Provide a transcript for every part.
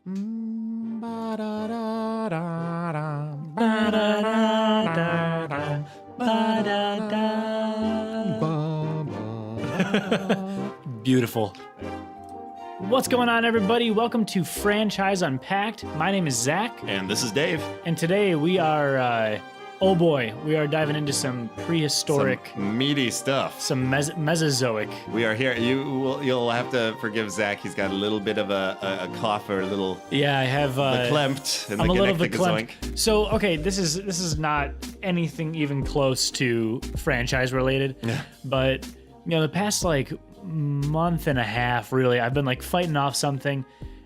Beautiful. What's going on, everybody? Welcome to Franchise Unpacked. My name is Zach. And this is Dave. And today we are, we are diving into some prehistoric... Some meaty stuff. Some Mesozoic. We are here. You'll have to forgive Zach. He's got a little bit of a cough or a little... Yeah, I have... verklempt. I'm a little verklempt. So, okay, this is not anything even close to franchise related. Yeah. But, you know, the past, month and a half, really, I've been, fighting off something.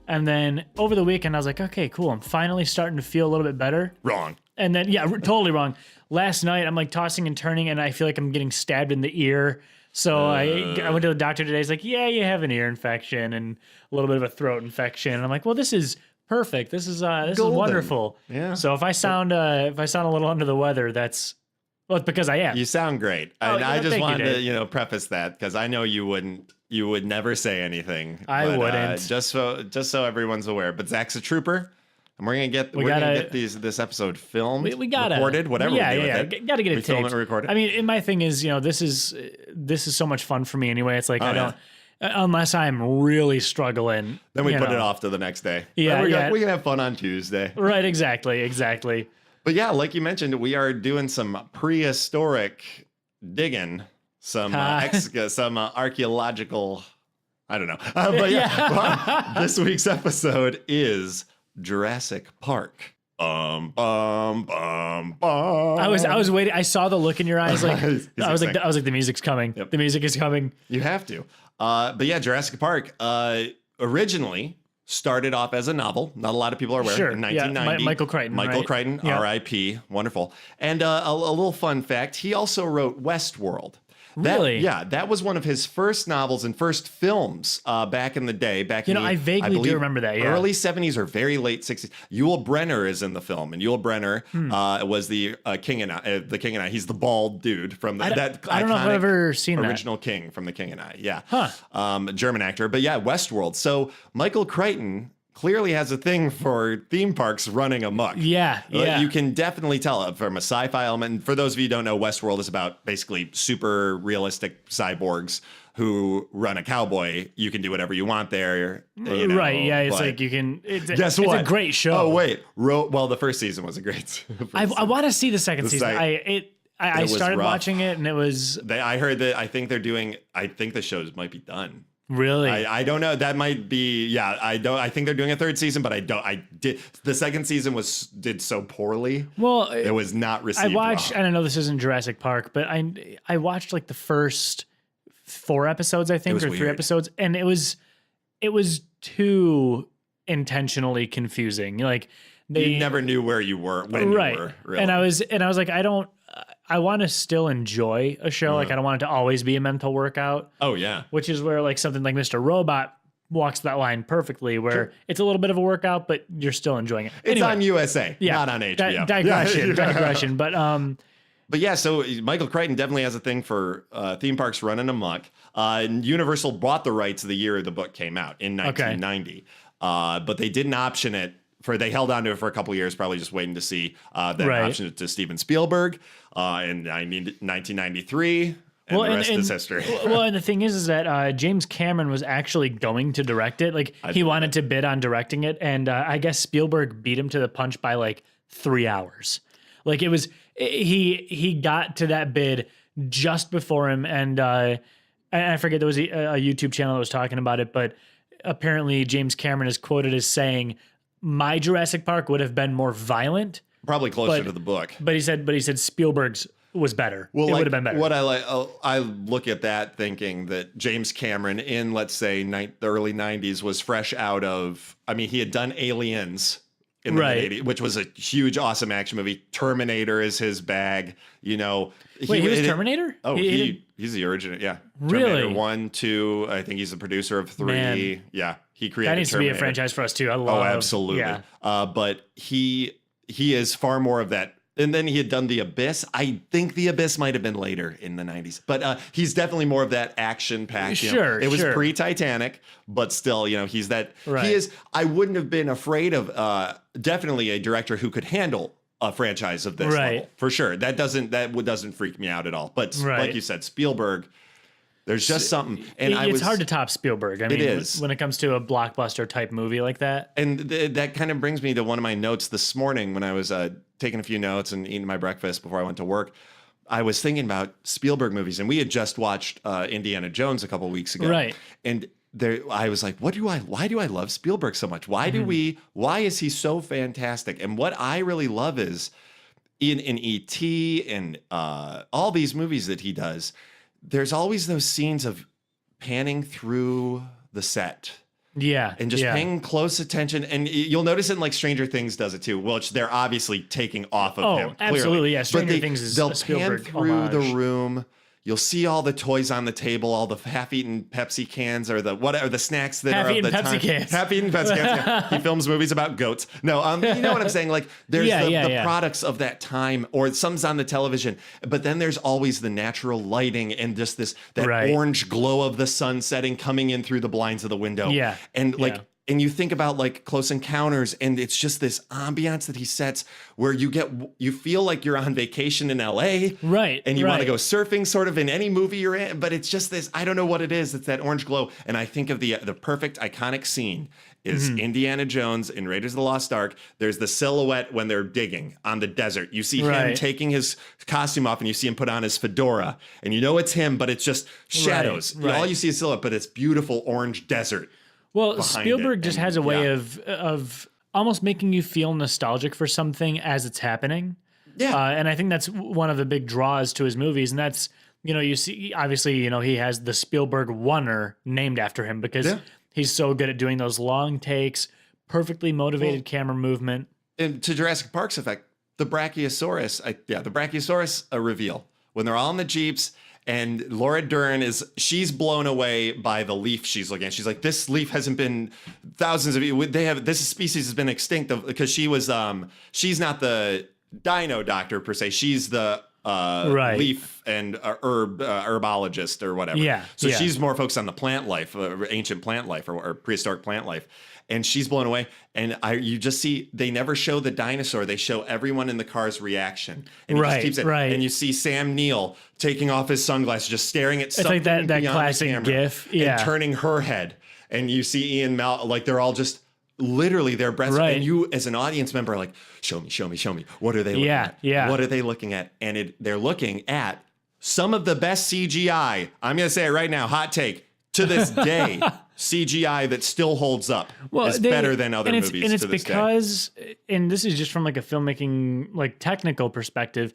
And then over the weekend, I was like, okay, cool. I'm finally starting to feel a little bit better. Wrong. And then, yeah, totally wrong. Last night, I'm tossing and turning, and I feel like I'm getting stabbed in the ear. So I went to the doctor today. He's like, yeah, you have an ear infection and a little bit of a throat infection. And I'm like, well, this is perfect. This is wonderful. Yeah. So if I sound a little under the weather, it's because I am. You sound great. Oh, and yeah, I just wanted you, to, preface that because I know you would never say anything. I wouldn't. Just so everyone's aware. But Zach's a trooper. And we're gonna get this episode filmed, recorded, whatever. Yeah. Gotta get it film taped. it, record it. I mean, my thing is, this is so much fun for me anyway. It's like I don't, unless I'm really struggling. Then we put it off to the next day. Yeah, we can have fun on Tuesday. Right, exactly. But yeah, like you mentioned, we are doing some prehistoric digging, some archaeological. I don't know, but yeah. This week's episode is Jurassic Park. I was waiting. I saw the look in your eyes. I was like, the music's coming. Yep. The music is coming. You have to. But yeah, Jurassic Park originally started off as a novel. Not a lot of people are aware. Sure. In 1990. Yeah. Michael Crichton. Michael Crichton, yeah. R.I.P. Wonderful. And a little fun fact, he also wrote Westworld. Really? That was one of his first novels and first films back in the day. I vaguely do remember that. Yeah. Early 70s or very late 60s. Yul Brynner is in the film, and Yul Brynner was the King and I. He's the bald dude from that. I don't know if I've ever seen original King from The King and I. Yeah. Huh. German actor, but yeah, Westworld. So Michael Crichton clearly has a thing for theme parks running amok. Yeah. You can definitely tell from a sci-fi element. And for those of you who don't know, Westworld is about basically super realistic cyborgs who run a cowboy. You can do whatever you want there. Right, yeah. It's like you can... Guess what? It's a great show. Oh, wait. Well, the first season was a great... I want to see the second season. I started watching it, and it was... I heard that I think the shows might be done. Really? I don't know. That might be, yeah. I think they're doing a third season, but the second season did so poorly. Well, it was not received. I watched, well. and I know this isn't Jurassic Park, but I watched the first 4 episodes, I think, or 3 episodes, and it was too intentionally confusing. You never knew where you were when you were. Really. And I was like, I want to still enjoy a show. I don't want it to always be a mental workout. Oh, yeah. Which is where something like Mr. Robot walks that line perfectly, where it's a little bit of a workout, but you're still enjoying it. It's on USA, not on HBO. Digression. But yeah, so Michael Crichton definitely has a thing for theme parks running amok. And Universal bought the rights the year the book came out in 1990. But they didn't option it. They held on to it for a couple of years, probably just waiting to see option it to Steven Spielberg in 1993. And the rest is history. Well, and the thing is that James Cameron was actually going to direct it. He wanted to bid on directing it, and I guess Spielberg beat him to the punch by 3 hours. He got to that bid just before him, and I forget, there was a YouTube channel that was talking about it, but apparently James Cameron is quoted as saying, "My Jurassic Park would have been more violent, probably closer to the book." But he said Spielberg's was better. Well, it would have been better. What I look at that thinking that James Cameron in, let's say, the early 90s was fresh out of. I mean, he had done Aliens in the mid-80s, which was a huge, awesome action movie. Terminator is his bag. Wait, he was Terminator? Oh, he's the original. Yeah, really? Terminator 1, 2. I think he's the producer of 3. Man. Yeah, he created. That needs Terminator. to be a franchise for us too. I love. Oh, absolutely. Yeah. But he is far more of that. And then he had done The Abyss. I think The Abyss might have been later in the 90s. But he's definitely more of that action-packed. Sure, It was pre-Titanic, but still, he's that. Right. He is. I wouldn't have been afraid of definitely a director who could handle a franchise of this level. For sure. That doesn't freak me out at all. But like you said, Spielberg, there's just something. And it's hard to top Spielberg. I mean, it is. When it comes to a blockbuster type movie like that. And that kind of brings me to one of my notes this morning when I was taking a few notes and eating my breakfast before I went to work. I was thinking about Spielberg movies, and we had just watched Indiana Jones a couple of weeks ago. Right. And I was like, why do I love Spielberg so much? Why is he so fantastic? And what I really love is in E.T. and all these movies that he does, there's always those scenes of panning through the set. Yeah. And just paying close attention. And you'll notice in like Stranger Things does it too, which they're obviously taking off of him. Oh, absolutely. Clearly. Yeah. Stranger Things is they'll a Spielberg pan through homage. the room. You'll see all the toys on the table, all the half-eaten Pepsi cans or the snacks that are of the Pepsi time. Cans. Half-eaten Pepsi cans. Yeah. He films movies about goats. No, you know what I'm saying? Like there's the products of that time, or some's on the television, but then there's always the natural lighting and just that orange glow of the sun setting coming in through the blinds of the window. Yeah. And and you think about like Close Encounters, and it's just this ambiance that he sets where you feel like you're on vacation in LA. Right. And you want to go surfing sort of in any movie you're in, but it's just this, I don't know what it is. It's that orange glow. And I think of the perfect iconic scene is Indiana Jones in Raiders of the Lost Ark. There's the silhouette when they're digging on the desert. You see him taking his costume off, and you see him put on his fedora, and you know it's him, but it's just shadows. Right. All you see is silhouette, but it's beautiful orange desert. Well, Spielberg just has a way of almost making you feel nostalgic for something as it's happening. Yeah. And I think that's one of the big draws to his movies. And that's, you see, obviously, he has the Spielberg Oneer named after him because he's so good at doing those long takes, perfectly motivated camera movement. And to Jurassic Park's effect, the Brachiosaurus reveal when they're all in the Jeeps. And Laura Dern she's blown away by the leaf she's looking at. She's like, this leaf hasn't been thousands of years. This species has been extinct because she was, she's not the dino doctor per se. She's the leaf and herbologist or whatever. Yeah. So she's more focused on the plant life, ancient plant life or prehistoric plant life. And she's blown away. And you just see, they never show the dinosaur. They show everyone in the car's reaction. And he just keeps it. And you see Sam Neill taking off his sunglasses, just staring at something. It's like that classic GIF. And turning her head. And you see Ian Mal, like they're all just literally their breaths. And you as an audience member are like, show me. What are they looking at? Yeah. What are they looking at? And they're looking at some of the best CGI. I'm going to say it right now, hot take, to this day. CGI that still holds up is better than other movies. And it's because, and this is just from like a filmmaking, like technical perspective.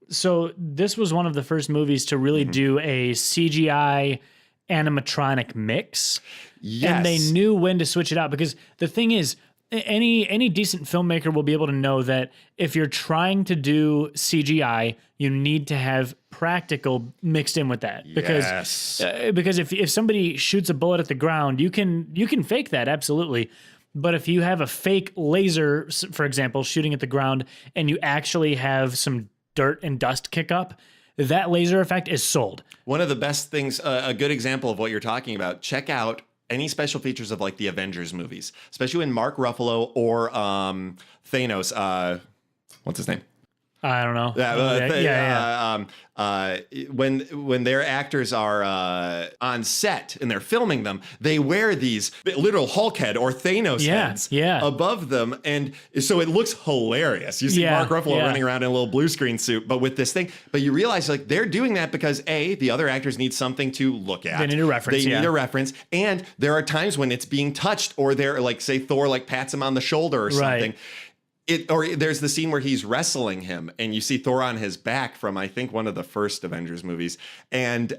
So this was one of the first movies to really do a CGI animatronic mix. Yes. And they knew when to switch it out, because the thing is, any decent filmmaker will be able to know that if you're trying to do CGI, you need to have practical mixed in with that. Because if somebody shoots a bullet at the ground, you can fake that, absolutely. But if you have a fake laser, for example, shooting at the ground, and you actually have some dirt and dust kick up, that laser effect is sold. One of the best things, a good example of what you're talking about, check out any special features of like the Avengers movies, especially when Mark Ruffalo or Thanos, what's his name? I don't know. When their actors are on set and they're filming them, they wear these literal Hulk head or Thanos heads above them, and so it looks hilarious. You see Mark Ruffalo running around in a little blue screen suit, but with this thing. But you realize like they're doing that because the other actors need something to look at. They need a reference. They need a reference, and there are times when it's being touched, or they're like, say Thor like pats him on the shoulder or something. Or there's the scene where he's wrestling him and you see Thor on his back from, I think, one of the first Avengers movies. And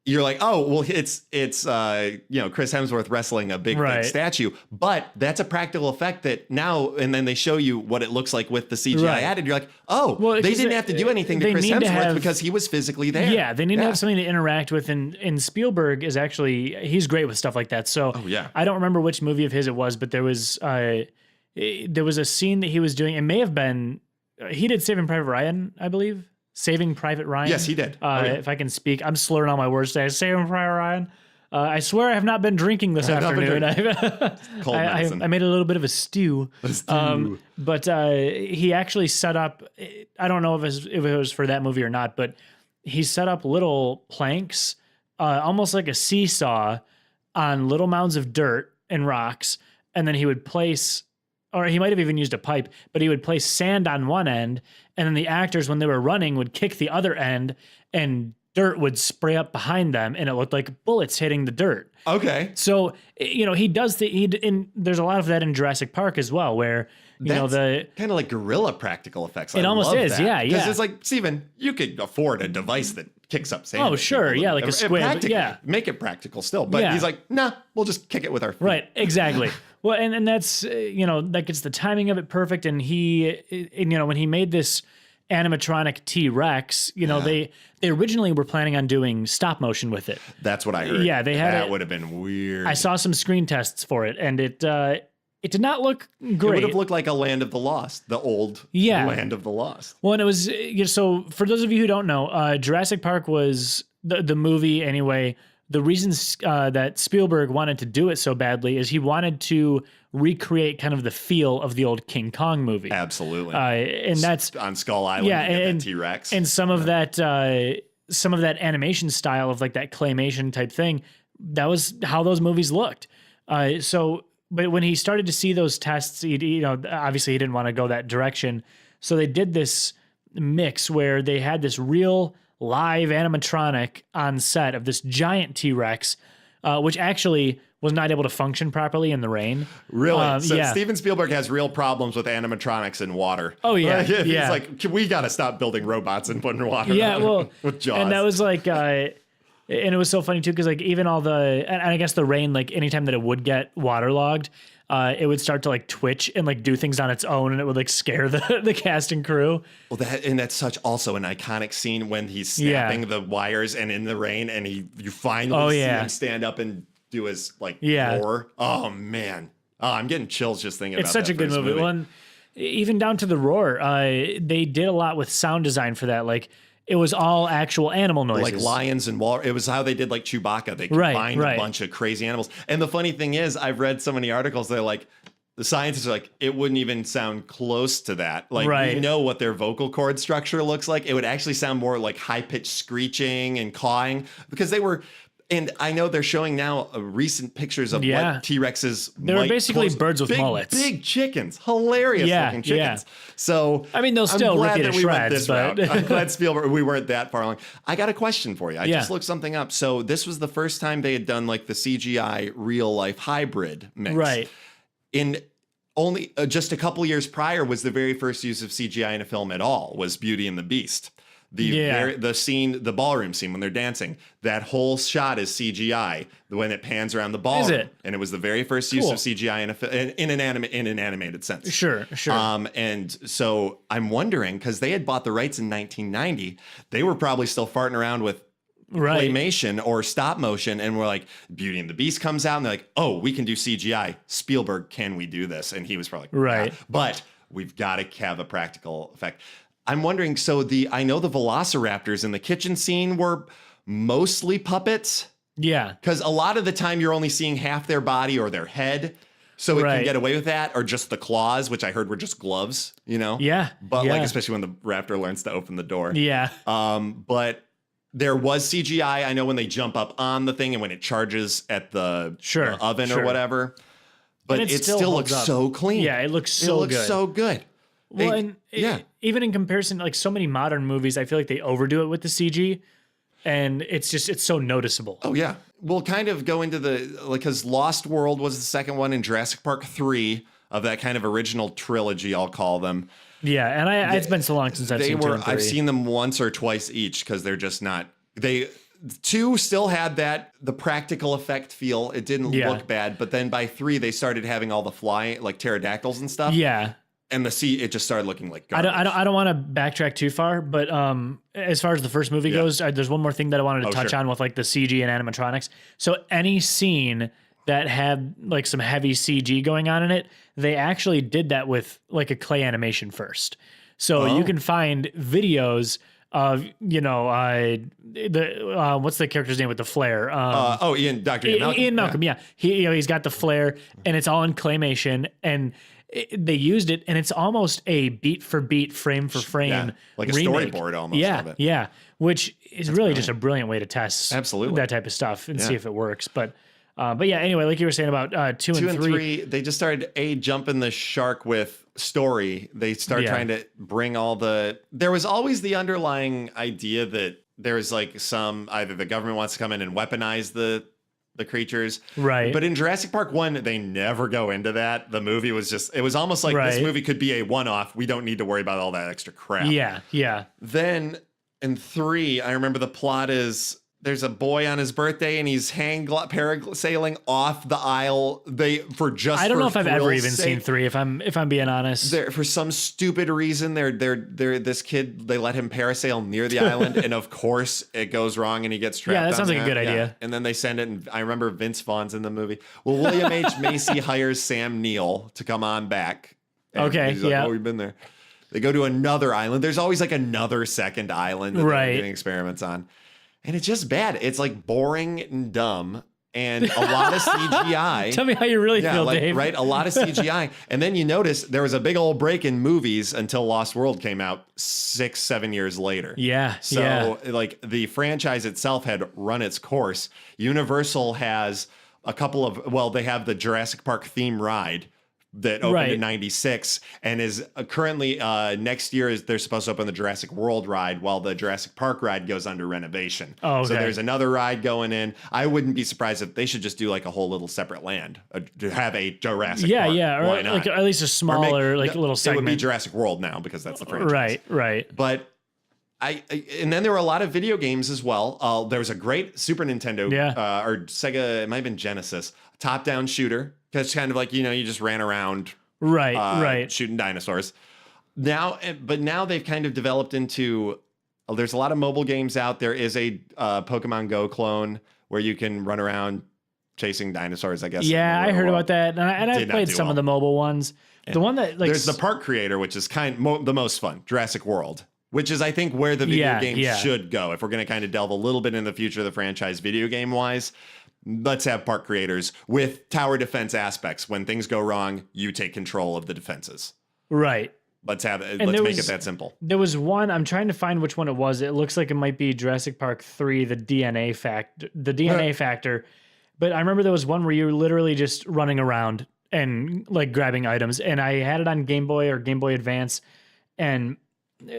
you're like, oh, well, it's Chris Hemsworth wrestling a big statue. But that's a practical effect that now, and then they show you what it looks like with the CGI added. You're like, oh, well, they didn't have to do anything to Chris Hemsworth because he was physically there. Yeah, they need to have something to interact with. And Spielberg is actually, he's great with stuff like that. So I don't remember which movie of his it was, but there was a scene that he was doing. It may have been he did Saving Private Ryan, I believe. Saving Private Ryan. Yes, he did. Yeah. If I can speak, I'm slurring all my words today. Saving Private Ryan. I swear I have not been drinking this afternoon. Cold medicine. I made a little bit of a stew. But he actually set up, I don't know if it was for that movie or not, but he set up little planks, almost like a seesaw, on little mounds of dirt and rocks. And then he would place, or he might have even used a pipe, but he would place sand on one end. And then the actors, when they were running, would kick the other end, and dirt would spray up behind them, and it looked like bullets hitting the dirt. Okay. So, he does there's a lot of that in Jurassic Park as well, where, the kind of like guerrilla practical effects. It almost is, yeah. Because it's like, Steven, you could afford a device that kicks up sand. Oh, sure, yeah, like a squid, yeah. Make it practical still. But he's like, nah, we'll just kick it with our feet. Right, exactly. Well, and that's, that gets the timing of it perfect. And when he made this animatronic T-Rex, they originally were planning on doing stop motion with it. That's what I heard. Yeah, that would have been weird. I saw some screen tests for it, and it did not look great. It would have looked like a Land of the Lost, the old Land of the Lost. Well, and it was, so for those of you who don't know, Jurassic Park was the movie anyway. The reasons that Spielberg wanted to do it so badly is he wanted to recreate kind of the feel of the old King Kong movie. Absolutely. And that's on Skull Island. Yeah, and T-Rex. And some of that animation style of like that claymation type thing, that was how those movies looked. But when he started to see those tests, obviously he didn't want to go that direction. So they did this mix where they had this real live animatronic on set of this giant T-Rex, which actually was not able to function properly in the rain. Really? Steven Spielberg has real problems with animatronics in water. Oh, yeah. He's like, we got to stop building robots and putting water with Jaws. And that was like... and it was so funny too, because like even all and I guess the rain, like anytime that it would get waterlogged, it would start to like twitch and like do things on its own, and it would like scare the cast and crew. Well, that's such also an iconic scene when he's snapping the wires and in the rain, and you finally see him stand up and do his like roar. Oh man, I'm getting chills just thinking about it. It's such a good movie. Well, even down to the roar, they did a lot with sound design for that, like. It was all actual animal noises. Like lions and walrus. It was how they did like Chewbacca. They combined a bunch of crazy animals. And the funny thing is, I've read so many articles, they're like, the scientists are like, it wouldn't even sound close to that. Like, we know what their vocal cord structure looks like. It would actually sound more like high-pitched screeching and cawing, because they were... And I know they're showing now recent pictures of what T-Rexes. They were basically birds with mullets. Big chickens. Hilarious looking chickens. So I mean, they'll still rip you to shreds, but I'm glad Spielberg, we weren't that far along. I got a question for you. I just looked something up. So this was the first time they had done like the CGI real life hybrid mix. Right. In only just a couple years prior was the very first use of CGI in a film at all, was Beauty and the Beast. The scene, the ballroom scene when they're dancing, that whole shot is CGI when it pans around the ballroom. Is it? And it was the very first use of CGI in an animated sense. Sure. And so I'm wondering, because they had bought the rights in 1990, they were probably still farting around with claymation or stop motion, and we're like, Beauty and the Beast comes out, and they're like, oh, we can do CGI. Spielberg, can we do this? And he was probably like, yeah. But we've got to have a practical effect. I'm wondering, I know the velociraptors in the kitchen scene were mostly puppets. Yeah. Because a lot of the time you're only seeing half their body or their head. So it can get away with that, or just the claws, which I heard were just gloves, Yeah. But like, especially when the raptor learns to open the door. Yeah. But there was CGI. I know when they jump up on the thing and when it charges at the oven or whatever. But it still looks so clean. Yeah, it looks so good. It looks so good. Well, even in comparison, like so many modern movies, I feel like they overdo it with the CG, and it's so noticeable. Oh yeah, we'll kind of go into because Lost World was the second one, and Jurassic Park 3 of that kind of original trilogy, I'll call them. Yeah, and it's been so long since I've seen 2 and 3. I've seen them once or twice each, because they're just not. 2 still had the practical effect feel. It didn't look bad, but then by 3 they started having all the flying, like pterodactyls and stuff. Yeah. And it just started looking like garbage. I don't want to backtrack too far, but as far as the first movie goes, there's one more thing that I wanted to touch on with like the CG and animatronics. So any scene that had like some heavy CG going on in it, they actually did that with like a clay animation first. So you can find videos of, what's the character's name with the flare? Dr. Ian Malcolm. Ian Malcolm, yeah. He's got the flare, and it's all in claymation, and they used it, and it's almost a beat for beat, frame for frame, like a remake. storyboard almost of it. Yeah, which is really just a brilliant way to test that type of stuff and see if it works. But yeah, anyway, like you were saying about 2 and 3, they just started jumping the shark with story. They started trying to bring there was always the underlying idea that there's like either the government wants to come in and weaponize the creatures. Right. But in Jurassic Park 1, they never go into that. The movie was it was almost like this movie could be a one-off. We don't need to worry about all that extra crap. Yeah. Then in 3, I remember the plot is there's a boy on his birthday and he's parasailing off the aisle. I don't know if I've ever even seen 3. If I'm being honest, for some stupid reason, this kid, they let him parasail near the island, and of course it goes wrong and he gets trapped. Yeah, that sounds like a good idea. And then they send it, and I remember Vince Vaughn's in the movie. Well, William H. Macy hires Sam Neill to come on back. And he's like, oh, we've been there. They go to another island. There's always like another second island that they're doing experiments on. And it's just bad. It's like boring and dumb and a lot of CGI. Tell me how you really feel, Dave. Right? A lot of CGI. And then you notice there was a big old break in movies until Lost World came out 6-7 years later. Yeah. So like the franchise itself had run its course. Universal has a couple of, they have the Jurassic Park theme ride that opened in 96 and is currently next year they're supposed to open the Jurassic World ride while the Jurassic Park ride goes under renovation. Oh, okay. So there's another ride going in. I wouldn't be surprised if they should just do like a whole little separate land to have a Jurassic Park. Or why not? like at least a smaller little segment. It would be Jurassic World now because that's the franchise. Right. But and then there were a lot of video games as well. There was a great Super Nintendo or Sega, it might have been Genesis, top-down shooter. It's kind of like, you just ran around shooting dinosaurs. Now they've kind of developed into, there's a lot of mobile games out. There is a Pokemon Go clone where you can run around chasing dinosaurs, I guess. Yeah, I heard about that. And I played some of the mobile ones. The one that there's the Park Creator, which is the most fun, Jurassic World. Which is, I think, where the video game should go. If we're going to kind of delve a little bit in the future of the franchise video game-wise, let's have park creators with tower defense aspects. When things go wrong, you take control of the defenses. Right. Let's make it that simple. There was one, I'm trying to find which one it was. It looks like it might be Jurassic Park 3, the DNA factor. But I remember there was one where you were literally just running around and like grabbing items. And I had it on Game Boy or Game Boy Advance. And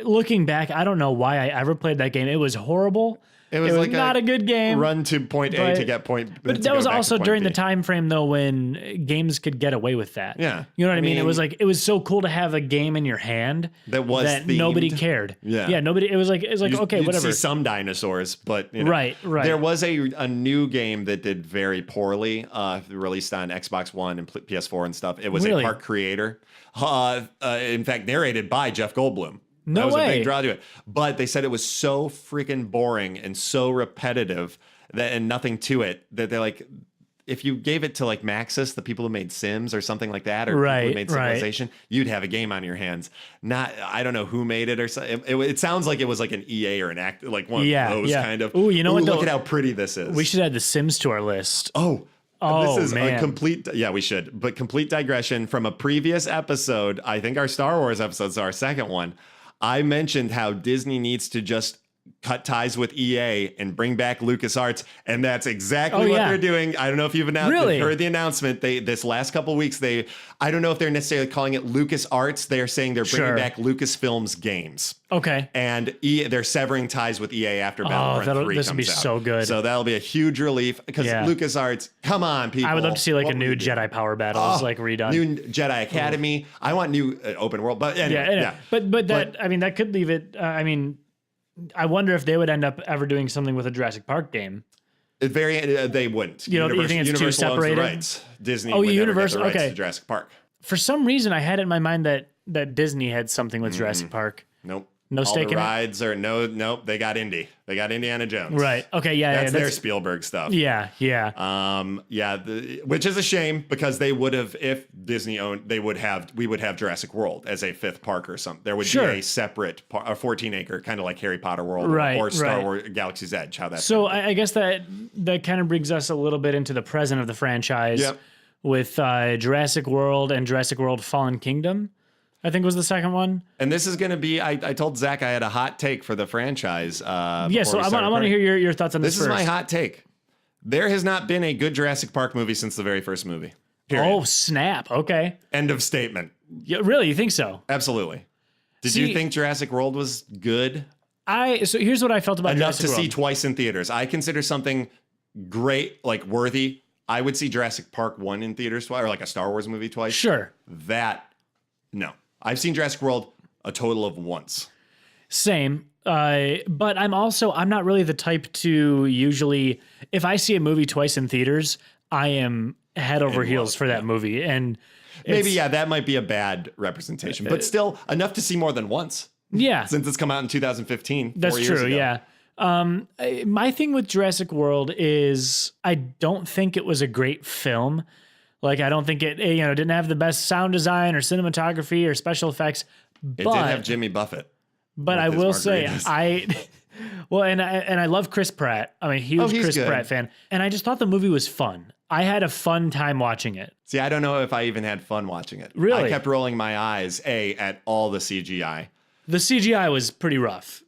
looking back, I don't know why I ever played that game. It was horrible. It was like not a good game. Run to point A to get point B. But that was also during the time frame though when games could get away with that. Yeah. You know what I mean? It was like, it was so cool to have a game in your hand that nobody cared. Yeah. Nobody, it was like okay, you'd whatever. See some dinosaurs, but Right. There was a new game that did very poorly, released on Xbox One and PS4 and stuff. It was a Park Creator. In fact, narrated by Jeff Goldblum. That was a big draw to it. But they said it was so freaking boring and so repetitive and nothing to it that they're like, if you gave it to like Maxis, the people who made Sims or something like that, or people who made Civilization, you'd have a game on your hands. I don't know who made it or something. It sounds like it was like an EA or an act, like one of those kind of. Ooh, what? Look at how pretty this is. We should add the Sims to our list. This is a complete, we should, but complete digression from a previous episode. I think our Star Wars episode, so our second one. I mentioned how Disney needs to just cut ties with EA and bring back LucasArts, and that's exactly what they're doing. I don't know if you've heard the announcement. This last couple of weeks, I don't know if they're necessarily calling it LucasArts. They're saying they're bringing back Lucasfilm's games. Okay. And they're severing ties with EA after Battlefront 3 this would be so good. So that'll be a huge relief because LucasArts, come on, people. I would love to see like a new Jedi Power Battles like redone. New Jedi Academy. I want new open world. But anyway, But that, I mean, that could leave it, I wonder if they would end up ever doing something with a Jurassic Park game. They wouldn't. You think it's too separated? Rights. Disney would Universal never get the rights to Jurassic Park. For some reason, I had it in my mind that Disney had something with Jurassic Park. Nope. No All stake the in it? rides are nope. They got Indy. They got Indiana Jones. Right. Okay. Yeah. That's yeah, their Spielberg stuff. Yeah. Yeah. Which is a shame because they would have, if Disney owned, we would have Jurassic World as a fifth park or something. There would be a separate, a 14-acre, kind of like Harry Potter World or Star Wars Galaxy's Edge. How that. So I guess that kind of brings us a little bit into the present of the franchise with Jurassic World and Jurassic World Fallen Kingdom. I think was the second one. And this is going to be, I told Zach I had a hot take for the franchise. So I want to hear your thoughts on this. This is my hot take. There has not been a good Jurassic Park movie since the very first movie. Period. Oh, snap. Okay. End of statement. Yeah, really? You think so? Absolutely. Did you think Jurassic World was good? So here's what I felt about Enough Jurassic to World. see twice in theaters. I consider something great, like worthy. I would see Jurassic Park 1 in theaters twice, or like a Star Wars movie twice. Sure. No. I've seen Jurassic World a total of once. Same. But I'm not really the type to usually, if I see a movie twice in theaters, I am head over heels for that movie. And maybe, that might be a bad representation, but still enough to see more than once. Yeah. Since it's come out in 2015. That's 4 years true. ago. Yeah. My thing with Jurassic World is I don't think it was a great film. Like, I don't think it, didn't have the best sound design or cinematography or special effects. It did have Jimmy Buffett. But I will say, and I love Chris Pratt. I'm a huge Chris Pratt fan. And I just thought the movie was fun. I had a fun time watching it. See, I don't know if I even had fun watching it. Really? I kept rolling my eyes, at all the CGI. The CGI was pretty rough.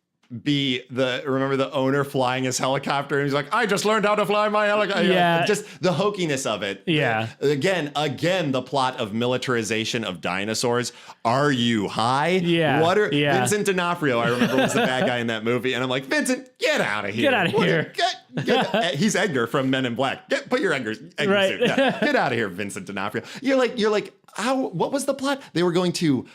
B, remember the owner flying his helicopter and he's like, I just learned how to fly my helicopter. Yeah. Just the hokiness of it. Yeah. Again, the plot of militarization of dinosaurs. Are you high? Yeah. Vincent D'Onofrio, I remember, was the bad guy in that movie. And I'm like, Vincent, get out of here. Get out of here. He's Edgar from Men in Black. Put your Edgar suit. Right. Yeah. Get out of here, Vincent D'Onofrio. You're like, what was the plot? They were going to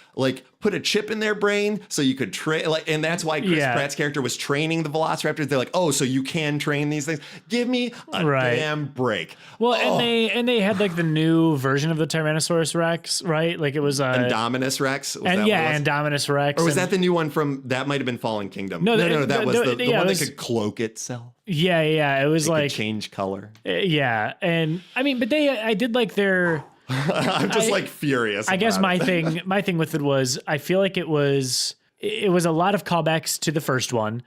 put a chip in their brain so you could train, and that's why Chris Pratt's character was training the Velociraptors. They're like, oh, so you can train these things? Give me a damn break. Well, and they had the new version of the Tyrannosaurus Rex, right? Like it was Indominus Rex. Indominus Rex. Or was that the new one from? That might have been Fallen Kingdom. No, that was the one that could cloak itself. Yeah, it was could change color. Yeah, and I mean, but I did like their. I'm just furious. I guess my thing with it was I feel like it was a lot of callbacks to the first one.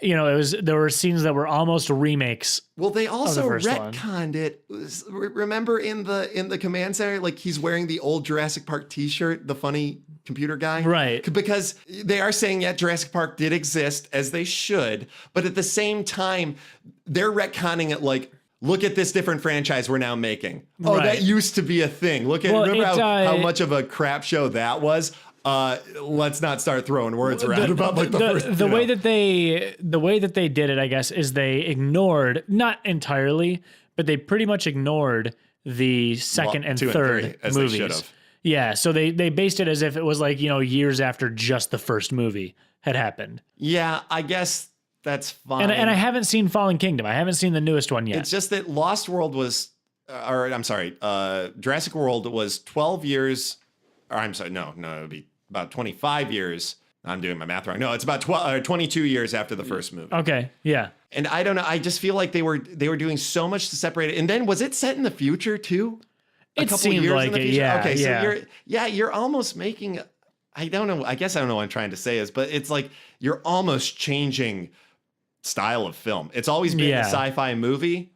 There were scenes that were almost remakes. Well, they also retconned it. Remember in the command center, he's wearing the old Jurassic Park T-shirt, the funny computer guy, right? Because they are saying Jurassic Park did exist, as they should, but at the same time, they're retconning it look at this different franchise we're now making. Oh, that used to be a thing. Remember how much of a crap show that was? Let's not start throwing words around about the first. The way that they did it, I guess, is they ignored, not entirely, but they pretty much ignored the second and third movies. Yeah, so they based it as if it was years after just the first movie had happened. Yeah, I guess that's fine. And I haven't seen Fallen Kingdom. I haven't seen the newest one yet. It's just that Lost World was, Jurassic World was 12 years, or I'm sorry, no, it would be about 25 years. I'm doing my math wrong. No, it's about 22 years after the first movie. Okay, yeah. And I don't know, I just feel like they were doing so much to separate it. And then was it set in the future too? It seemed like it, yeah. Okay, so you're almost making, I don't know, I guess I don't know what I'm trying to say but it's you're almost changing style of film. It's always been a sci-fi movie,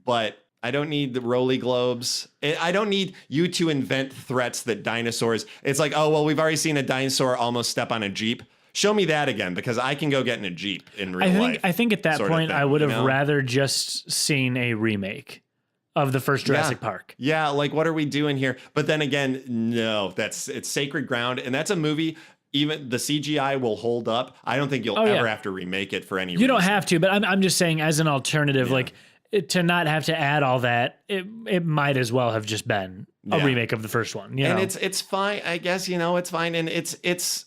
but I don't need the Rolly Globes. I don't need you to invent threats that dinosaurs. It's we've already seen a dinosaur almost step on a Jeep. Show me that again, because I can go get in a Jeep in real life. I think at that point, I would have rather just seen a remake of the first Jurassic Park. Yeah, what are we doing here? But then again, no, it's sacred ground, and that's a movie. Even the CGI will hold up. I don't think you'll ever have to remake it for any reason. You don't have to, but I'm just saying as an alternative, to not have to add all that, it might as well have just been a remake of the first one. And it's fine. I guess, it's fine. And it's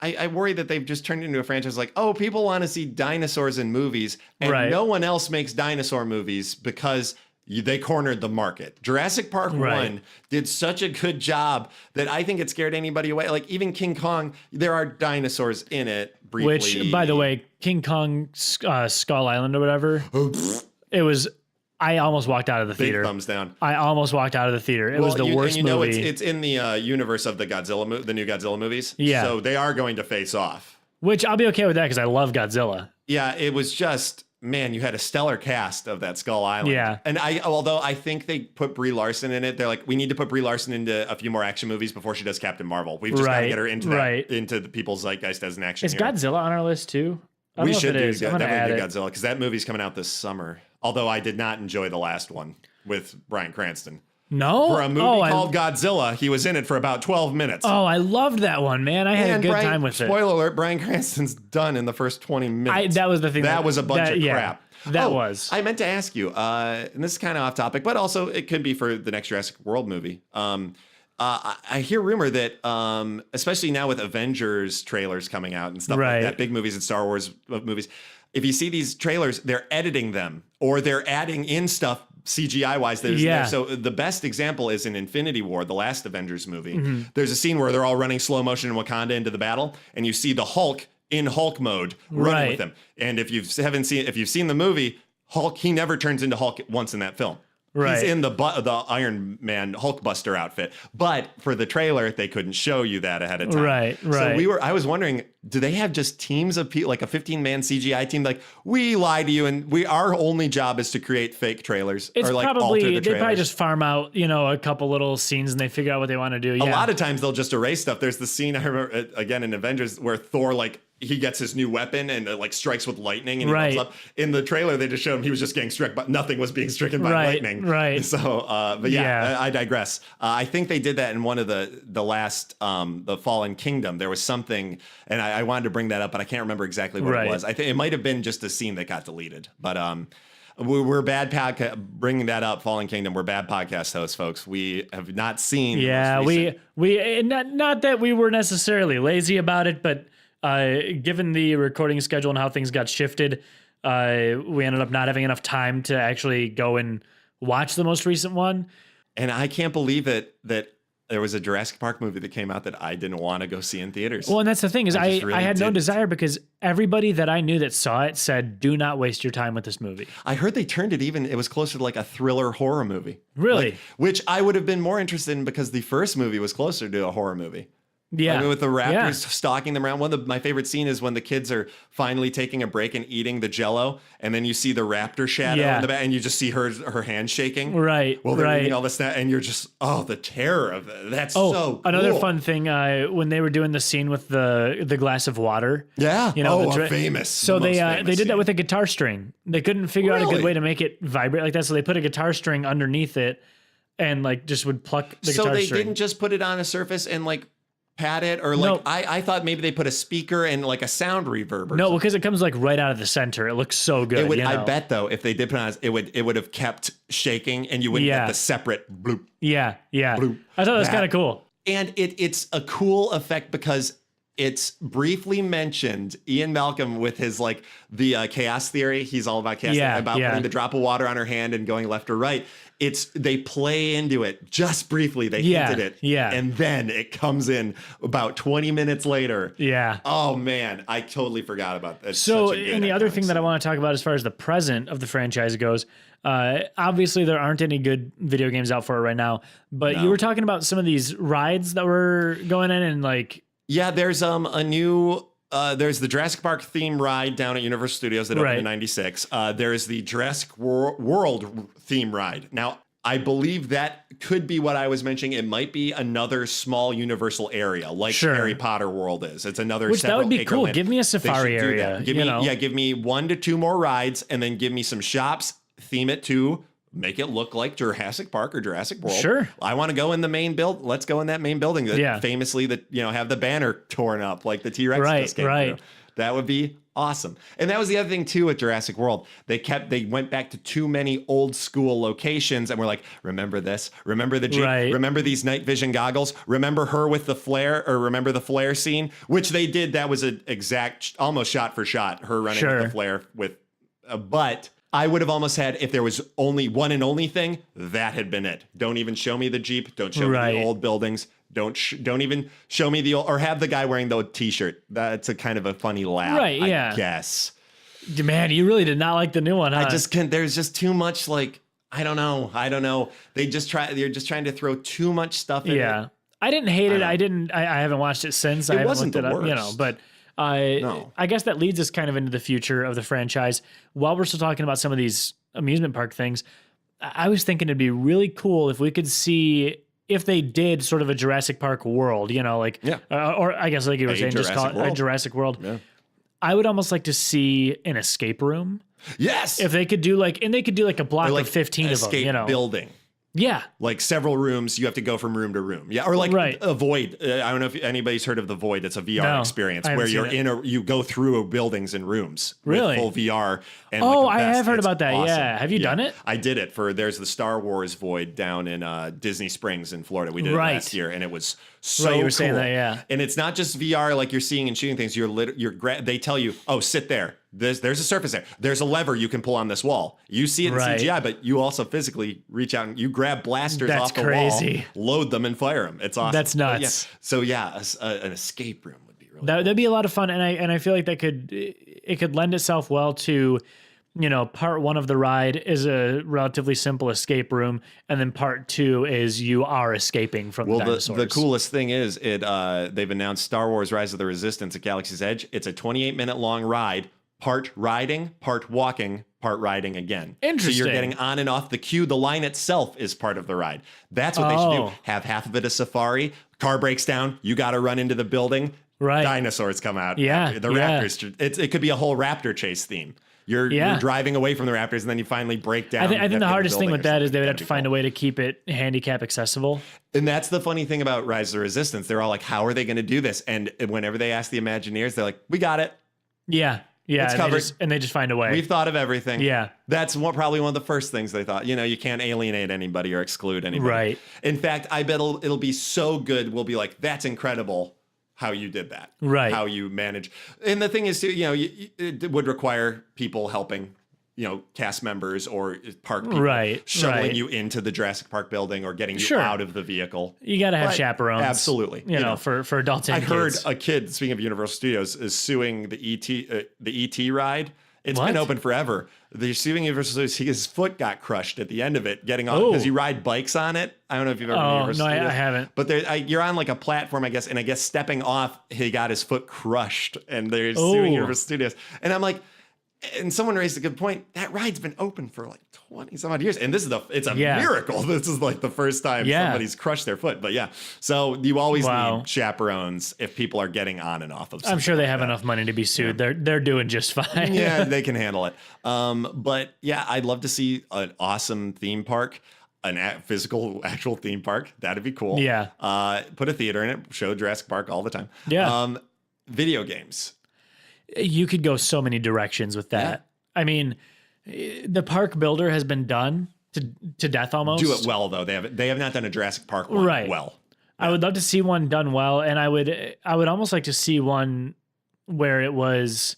I worry that they've just turned into a franchise people want to see dinosaurs in movies, and no one else makes dinosaur movies because they cornered the market. Jurassic Park 1 did such a good job that I think it scared anybody away. Like even King Kong, there are dinosaurs in it briefly. Which, by the way, King Kong Skull Island or whatever, it was... I almost walked out of the theater. Big thumbs down. I almost walked out of the theater. It was the worst movie. It's in the universe of the new Godzilla movies. Yeah. So they are going to face off. Which I'll be okay with that because I love Godzilla. Yeah, it was just, man, you had a stellar cast of that Skull Island. Yeah. And although I think they put Brie Larson in it, they're like, we need to put Brie Larson into a few more action movies before she does Captain Marvel. We've just got to get her into into the people's zeitgeist as an action hero. Is Godzilla on our list too? We should definitely do Godzilla because that movie's coming out this summer. Although I did not enjoy the last one with Bryan Cranston. No? For a movie called Godzilla, he was in it for about 12 minutes. Oh, I loved that one, man. I had a good time with it. Spoiler alert, Bryan Cranston's done in the first 20 minutes. That was the thing. That was a bunch of crap. That was. I meant to ask you, and this is kind of off topic, but also it could be for the next Jurassic World movie. I hear rumor that, especially now with Avengers trailers coming out and stuff like that, big movies and Star Wars movies, if you see these trailers, they're editing them or they're adding in stuff CGI wise. So the best example is in Infinity War, the last Avengers movie. Mm-hmm. There's a scene where they're all running slow motion in Wakanda into the battle, and you see the Hulk in Hulk mode running with them. And if you've seen the movie, Hulk, he never turns into Hulk once in that film. Right. He's in the Iron Man Hulkbuster outfit, but for the trailer they couldn't show you that ahead of time. Right. So I was wondering, do they have just teams of people, like a 15-man CGI team? Like, we lie to you, and our only job is to create fake trailers. It's or like probably alter the they trailers. probably just farm out, a couple little scenes, and they figure out what they want to do. Yeah. A lot of times they'll just erase stuff. There's the scene I remember again in Avengers where Thor he gets his new weapon and it strikes with lightning and he comes up. In the trailer, they just showed him he was just getting struck, but nothing was being stricken by lightning. Right. So, but I digress. I think they did that in one of the last, the Fallen Kingdom. There was something, and I wanted to bring that up, but I can't remember exactly what it was. I think it might have been just a scene that got deleted, but we're bad bringing that up. Fallen Kingdom. We're bad podcast hosts, folks. We have not seen. Yeah, we not that we were necessarily lazy about it, but. Given the recording schedule and how things got shifted, we ended up not having enough time to actually go and watch the most recent one. And I can't believe it that there was a Jurassic Park movie that came out that I didn't want to go see in theaters. Well, and that's the thing is I had no desire because everybody that I knew that saw it said, do not waste your time with this movie. I heard they turned it was closer to like a thriller horror movie. Really? Which I would have been more interested in because the first movie was closer to a horror movie. Yeah. I mean, with the raptors stalking them around. One of my favorite scene is when the kids are finally taking a break and eating the Jello, and then you see the raptor shadow in the back, and you just see her hand shaking. Right. Well, they're eating all this, and you're just, the terror of that. That's so cool. Another fun thing, when they were doing the scene with the glass of water. Yeah. Famous. So they did that with a guitar string. They couldn't figure out a good way to make it vibrate like that, so they put a guitar string underneath it, and just would pluck the guitar string. So they didn't just put it on a surface and pat it or I thought maybe they put a speaker and a sound reverb or something. Because it comes right out of the center. It looks so good. It would, I bet though, if they did put it on, it would have kept shaking and you wouldn't get the separate bloop. Yeah. Bloop, I thought that was kind of cool. And it's a cool effect because it's briefly mentioned. Ian Malcolm with his the chaos theory. He's all about chaos theory, about putting the drop of water on her hand and going left or right. They play into it just briefly. They hinted it. Yeah. And then it comes in about 20 minutes later. Yeah. Oh man, I totally forgot about that. So, and the other thing that I want to talk about as far as the present of the franchise goes, obviously there aren't any good video games out for it right now, but you were talking about some of these rides that were going in and yeah, there's a new there's the Jurassic Park theme ride down at Universal Studios that opened in '96. There's the Jurassic World theme ride. Now, I believe that could be what I was mentioning. It might be another small Universal area like Harry Potter World is. It's another that would be cool. Land. Give me a safari area. Give me 1 to 2 more rides and then give me some shops, theme it to make it look like Jurassic Park or Jurassic World. Sure. I want to go in the main build. Let's go in that main building that famously have the banner torn up like the T-Rex just came through. That would be awesome. And that was the other thing too with Jurassic World. They went back to too many old school locations and were like, remember this? Remember the Jeep? Remember these night vision goggles? Remember her with the flare, or remember the flare scene? Which they did. That was an exact, almost shot for shot, her running with the flare with, but I would have almost had, if there was only one and only thing, that had been it. Don't even show me the Jeep. Don't show me the old buildings. Don't even show me the old, or have the guy wearing the t-shirt. That's a kind of a funny laugh, I guess. Man, you really did not like the new one, huh? I just can't, there's just too much, like, I don't know. They're just trying to throw too much stuff in it. I didn't hate it. I haven't watched it since. I haven't looked it up, you know, but I guess that leads us kind of into the future of the franchise. While we're still talking about some of these amusement park things, I was thinking it'd be really cool if we could see if they did sort of a Jurassic Park world, you know, like, or I guess like you were saying, just call it a Jurassic World. Yeah. I would almost like to see an escape room. Yes. If they could do like a block of 15 of them, you know. Building. Yeah. Like several rooms, you have to go from room to room. Yeah. Or like a Void. I don't know if anybody's heard of the Void. It's a VR experience where you're you go through buildings and rooms with full VR. And I have heard about that. Awesome. Yeah. Have you done it? I did it there's the Star Wars Void down in Disney Springs in Florida. We did it last year and it was so cool. You were saying that, yeah. And it's not just VR like you're seeing and shooting things. They tell you, oh, sit there. There's a surface there. There's a lever you can pull on this wall. You see it in CGI, but you also physically reach out and you grab blasters off the wall, load them, and fire them. It's awesome. That's nuts. So an escape room would be really cool. That'd be a lot of fun, and I feel like it could lend itself well to, you know, part one of the ride is a relatively simple escape room, and then part two is you are escaping from the dinosaurs. The coolest thing is they've announced Star Wars: Rise of the Resistance at Galaxy's Edge. It's a 28-minute long ride. Part riding, part walking, part riding again. Interesting. So you're getting on and off the queue. The line itself is part of the ride. That's what they should do. Have half of it a safari. Car breaks down. You got to run into the building. Right. Dinosaurs come out. Yeah. The raptors. It could be a whole raptor chase theme. You're driving away from the raptors and then you finally break down. I think the hardest thing with that is they would have to find a way to keep it handicap accessible. And that's the funny thing about Rise of the Resistance. They're all like, how are they going to do this? And whenever they ask the Imagineers, they're like, we got it. Yeah. Yeah, it's covered. And they just find a way. We've thought of everything. Yeah. That's probably one of the first things they thought. You know, you can't alienate anybody or exclude anybody. Right. In fact, I bet it'll be so good, we'll be like, that's incredible how you did that. Right. How you manage. And the thing is, too, you know, it would require people helping, you know, cast members or park people shuttling you into the Jurassic Park building or getting you out of the vehicle. You got to have chaperones. Absolutely. You know, for adults and kids. I heard a kid, speaking of Universal Studios, is suing the ET ride. It's been open forever. They're suing Universal Studios. His foot got crushed at the end of it, getting on because you ride bikes on it. I don't know if you've ever been to Universal Studios. I haven't. But you're on like a platform, I guess, and I guess stepping off, he got his foot crushed, and they're suing Universal Studios. And I'm like, and someone raised a good point. That ride's been open for like 20 some odd years. And it's a miracle. This is like the first time somebody's crushed their foot. But so you always need chaperones if people are getting on and off of something. I'm sure they have enough money to be sued. Yeah. They're doing just fine. Yeah, they can handle it. But yeah, I'd love to see an awesome theme park. Physical, actual theme park. That'd be cool. Yeah. Put a theater in it. Show Jurassic Park all the time. Yeah. Video games. You could go so many directions with that. Yeah. I mean, the park builder has been done to death almost. Do it well though. They have not done a Jurassic Park one well. Yeah. I would love to see one done well, and I would almost like to see one where it was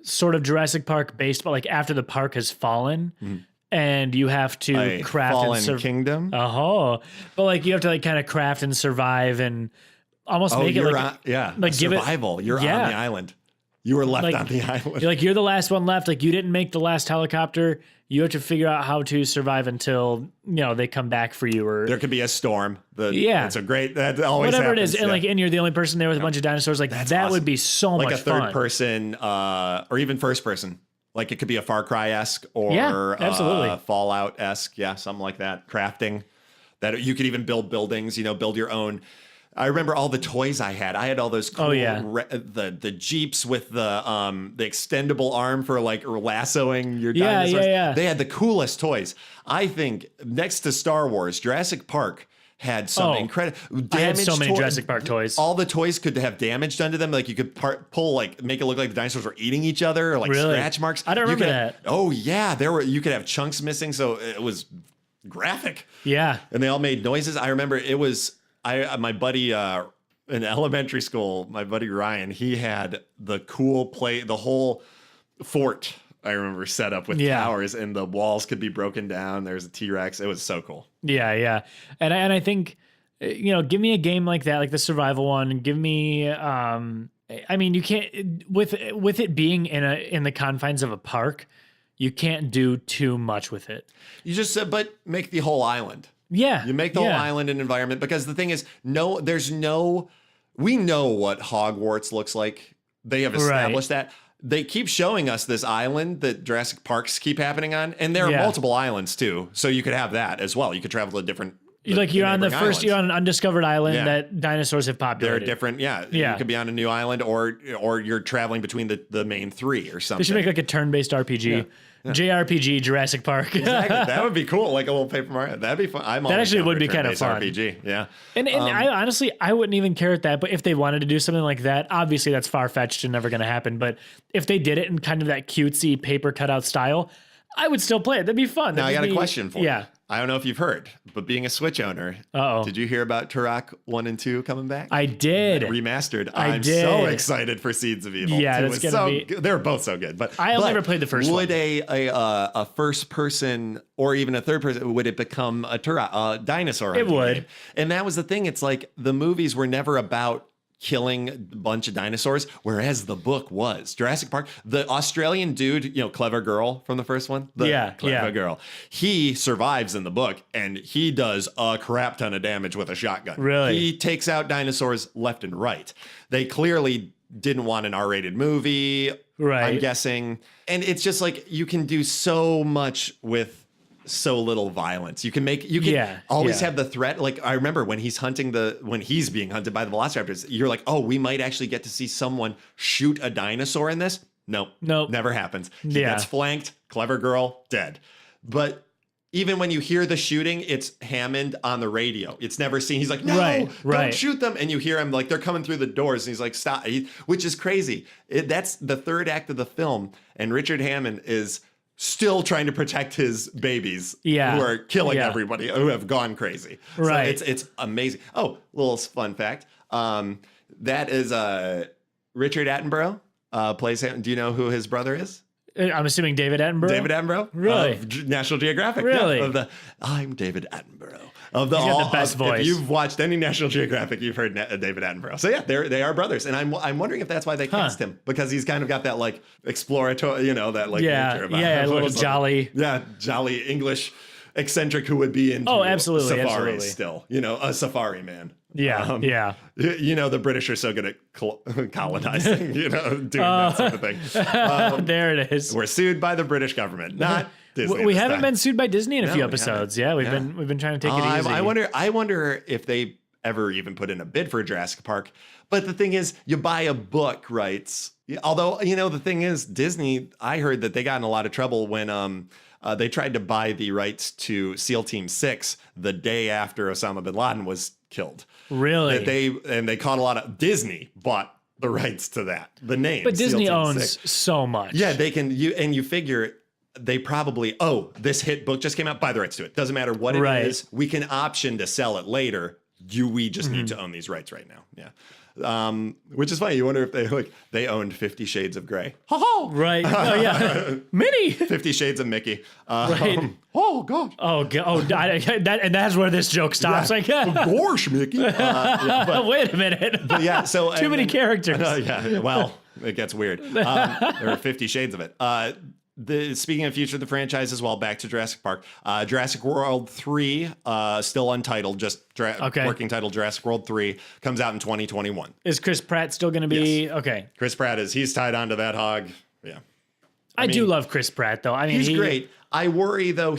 sort of Jurassic Park based, but like after the park has fallen. Mm. And you have to craft Fallen Kingdom. But like you have to like kind of craft and survive and almost make it like like survival. You're on the island. You were left on the island. You're the last one left. Like you didn't make the last helicopter. You have to figure out how to survive until they come back for you. Or there could be a storm. It's a great. That always whatever happens. it is, and you're the only person there with a bunch of dinosaurs. Like that awesome. Would be so much fun. Like a third person, or even first person. Like it could be a Far Cry-esque or Fallout-esque. Yeah, something like that. Crafting. That you could even build buildings. Build your own. I remember all the toys I had. I had all those cool the Jeeps with the extendable arm for like lassoing your dinosaurs. Yeah. They had the coolest toys. I think next to Star Wars, Jurassic Park had some incredible damage. I had so many Jurassic Park toys. All the toys could have damage done to them. Like you could pull, like make it look like the dinosaurs were eating each other, or like scratch marks. I don't remember that. Oh yeah, you could have chunks missing, so it was graphic. Yeah, and they all made noises. I remember it was my buddy in elementary school. My buddy Ryan, he had the whole fort I remember, set up with towers, and the walls could be broken down. There's a T-Rex. It was so cool. Yeah. And I think, give me a game like that, like the survival one. Give me, I mean, you can't, with it being in the confines of a park, you can't do too much with it. You just said, but make the whole island. Yeah. You make the whole island an environment, because the thing is, we know what Hogwarts looks like. They have established that. They keep showing us this island that Jurassic Parks keep happening on, and there are multiple islands too. So you could have that as well. You could travel to different. You're on an undiscovered island that dinosaurs have populated. They're different. Yeah. You could be on a new island, or you're traveling between the main three or something. They should make like a turn-based RPG. JRPG Jurassic Park. Exactly. That would be cool. Like a little Paper Mario. That'd be fun. That actually would be kind of fun. RPG. Yeah. And I honestly, I wouldn't even care at that. But if they wanted to do something like that, obviously that's far-fetched and never going to happen. But if they did it in kind of that cutesy paper cutout style, I would still play it. That'd be fun. Now I got a question for you. Yeah. I don't know if you've heard, but being a Switch owner, did you hear about Turok 1 and 2 coming back? I did. Remastered. I'm so excited for Seeds of Evil. Yeah, that's gonna be. They're both so good. But I never played the first one. Would a first person or even a third person, would it become a dinosaur? It would. Game? And that was the thing. It's like the movies were never about killing a bunch of dinosaurs, whereas the book was. Jurassic Park, the Australian dude, Clever Girl from the first one, Clever Girl, he survives in the book, and he does a crap ton of damage with a shotgun. Really? He takes out dinosaurs left and right. They clearly didn't want an R-rated movie, right? I'm guessing. And it's just like, you can do so much with so little violence. You can always have the threat. Like, I remember when he's being hunted by the velociraptors, you're like, oh, we might actually get to see someone shoot a dinosaur in this. Nope. Never happens. He gets flanked. Clever Girl, dead. But even when you hear the shooting, it's Hammond on the radio. It's never seen. He's like, no, don't shoot them. And you hear him like, they're coming through the doors. And he's like, stop, which is crazy. That's the third act of the film. And Richard Hammond is still trying to protect his babies who are killing everybody, who have gone crazy. Right. So it's amazing. Oh, little fun fact. That is Richard Attenborough plays him. Do you know who his brother is? I'm assuming David Attenborough. David Attenborough? Really? Of National Geographic. Really? Yeah, I'm David Attenborough. He's got the best voice. If you've watched any National Geographic, you've heard David Attenborough. So yeah, they are brothers. And I'm wondering if that's why they cast him, because he's kind of got that like exploratory, that like nature about him. A little jolly. Jolly English eccentric who would be into safaris still, a safari man. The British are so good at colonizing, doing that sort of thing. There it is. We're sued by the British government, not Disney. We haven't been sued by Disney in a few episodes. We've been trying to take it easy. I wonder if they ever even put in a bid for Jurassic Park. But the thing is, you buy a book rights. Although, the thing is, Disney, I heard that they got in a lot of trouble when they tried to buy the rights to SEAL Team 6 the day after Osama bin Laden was killed. Really? They caught a lot of Disney bought the rights to that, the name. But Disney owns so much. Yeah, they can. You figure they probably, this hit book just came out, buy the rights to it. Doesn't matter what it is. We can option to sell it later. We just need to own these rights right now. Yeah. Which is funny. You wonder if they owned 50 Shades of Grey. Right. Oh yeah. Minnie. 50 Shades of Mickey. Right. Oh God. Oh God. And that's where this joke stops. Like, gosh, Mickey. Wait a minute. But yeah. So too many characters. Well, it gets weird. There are 50 Shades of it. Speaking of future of the franchise as well, back to Jurassic Park. Jurassic World 3, still untitled, just working title Jurassic World 3, comes out in 2021. Is Chris Pratt still going to be? Yes. Okay. Chris Pratt he's tied onto that hog. Yeah. I do love Chris Pratt, though. I mean, he's great. I worry, though,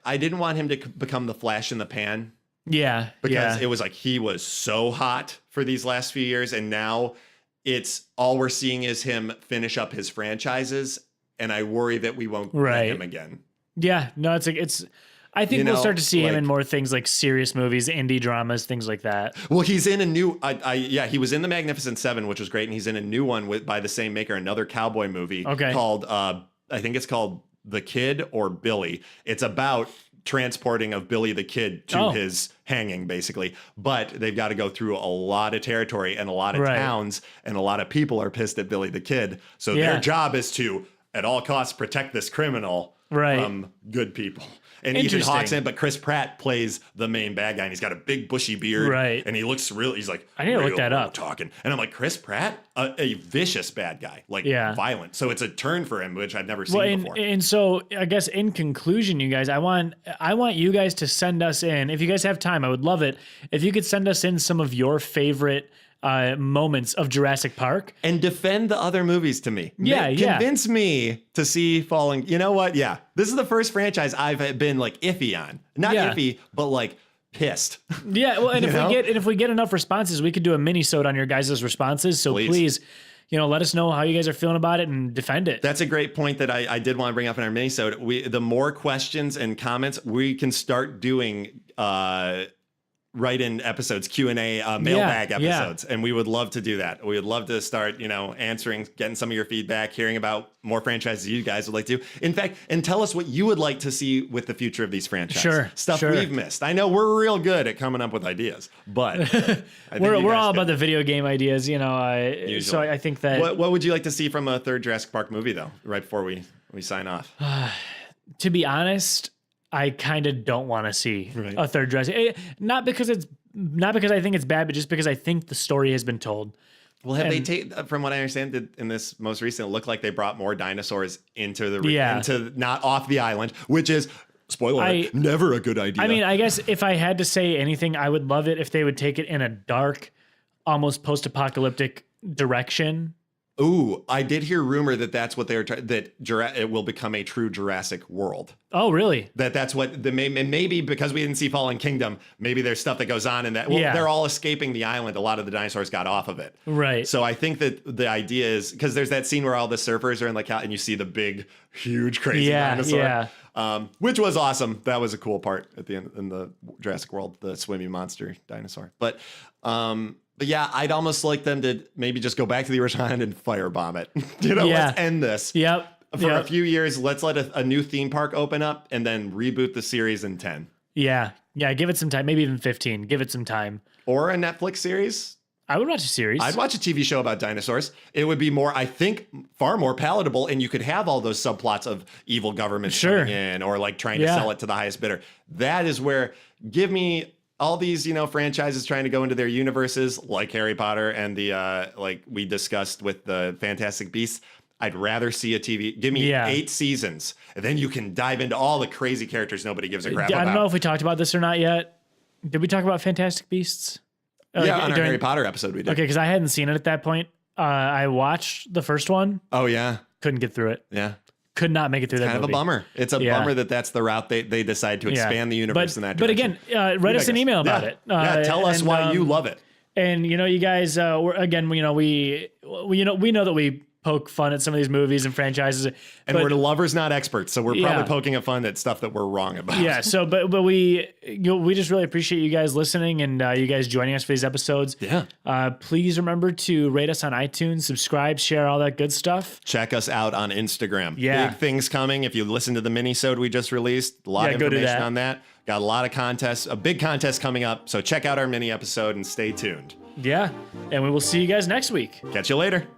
I didn't want him to become the flash in the pan. Yeah. Because it was like he was so hot for these last few years, and now it's all we're seeing is him finish up his franchises. And I worry that we won't get him again. Yeah, no, it's. I think we'll start to see him in more things like serious movies, indie dramas, things like that. Well, he's in a new. He was in The Magnificent Seven, which was great, and he's in a new one by the same maker, another cowboy movie called. I think it's called The Kid or Billy. It's about transporting of Billy the Kid to his hanging, basically. But they've got to go through a lot of territory and a lot of towns, and a lot of people are pissed at Billy the Kid. So their job is to at all costs protect this criminal Right. from good people. And Ethan Hawke's in it, but Chris Pratt plays the main bad guy, and he's got a big bushy beard, Right. and he looks real. He's like, I need to look that up. Talking, and I'm like, Chris Pratt, a vicious bad guy, like violent. So it's a turn for him, which I've never seen before. And so I guess in conclusion, you guys, I want you guys to send us in. If you guys have time, I would love it if you could send us in some of your favorite moments of Jurassic Park and defend the other movies to me. Convince me to see Falling. You know what? Yeah. This is the first franchise I've been like iffy on. Not iffy, but like pissed. Yeah. Well, and if we get enough responses, we could do a mini-sode on your guys' responses. So please, let us know how you guys are feeling about it and defend it. That's a great point that I did want to bring up in our mini-sode. The more questions and comments, we can start doing write-in episodes, Q&A, mailbag episodes. And we would love to do that. We would love to start, answering, getting some of your feedback, hearing about more franchises you guys would like to. In fact, and tell us what you would like to see with the future of these franchises. Stuff we've missed. I know we're real good at coming up with ideas, but we're all about the video game ideas, so I think that... What would you like to see from a third Jurassic Park movie, though, right before we sign off? To be honest, I kind of don't want to see a third Jurassic. Not because I think it's bad, but just because I think the story has been told. Well, from what I understand, in this most recent, it looked like they brought more dinosaurs into not off the island, which is, spoiler alert, never a good idea. I mean, I guess if I had to say anything, I would love it if they would take it in a dark, almost post-apocalyptic direction. Ooh, I did hear rumor that that's what they were trying, it will become a true Jurassic World. Oh, really? That's what maybe because we didn't see Fallen Kingdom, maybe there's stuff that goes on in that. Well, they're all escaping the island. A lot of the dinosaurs got off of it. Right. So I think that the idea is, because there's that scene where all the surfers are in and you see the big, huge, crazy dinosaur. Which was awesome. That was a cool part at the end in the Jurassic World, the swimmy monster dinosaur. But yeah, I'd almost like them to maybe just go back to the original and firebomb it. Let's end this. Yep. For a few years, let's let a new theme park open up and then reboot the series in 10. Yeah. Yeah, give it some time. Maybe even 15. Give it some time. Or a Netflix series. I would watch a series. I'd watch a TV show about dinosaurs. It would be more, I think, far more palatable, and you could have all those subplots of evil governments coming in or like trying to sell it to the highest bidder. That is where, give me all these, franchises trying to go into their universes, like Harry Potter and the like we discussed with the Fantastic Beasts. I'd rather see a TV. Give me 8 seasons, and then you can dive into all the crazy characters nobody gives a crap about. I don't know if we talked about this or not yet. Did we talk about Fantastic Beasts? Yeah, on our Harry Potter episode we did. Okay, because I hadn't seen it at that point. I watched the first one. Oh, yeah. Couldn't get through it. Yeah. Could not make it through that movie. Kind of a bummer. It's a bummer that that's the route they decide to expand the universe in that direction. But again, write us an email about it. Tell us why you love it. And you guys, we know that we poke fun at some of these movies and franchises, and we're lovers, not experts. So we're probably poking at fun at stuff that we're wrong about. Yeah. So, but we just really appreciate you guys listening and you guys joining us for these episodes. Yeah. Please remember to rate us on iTunes, subscribe, share, all that good stuff. Check us out on Instagram. Yeah. Big things coming. If you listen to the mini-sode we just released, a lot of information on that. Got a lot of contests, a big contest coming up. So check out our mini episode and stay tuned. Yeah. And we will see you guys next week. Catch you later.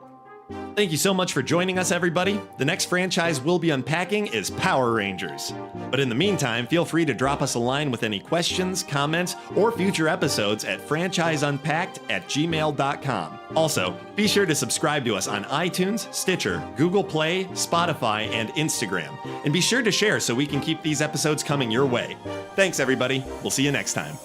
Thank you so much for joining us, everybody. The next franchise we'll be unpacking is Power Rangers. But in the meantime, feel free to drop us a line with any questions, comments, or future episodes at franchiseunpacked@gmail.com. Also, be sure to subscribe to us on iTunes, Stitcher, Google Play, Spotify, and Instagram. And be sure to share so we can keep these episodes coming your way. Thanks, everybody. We'll see you next time.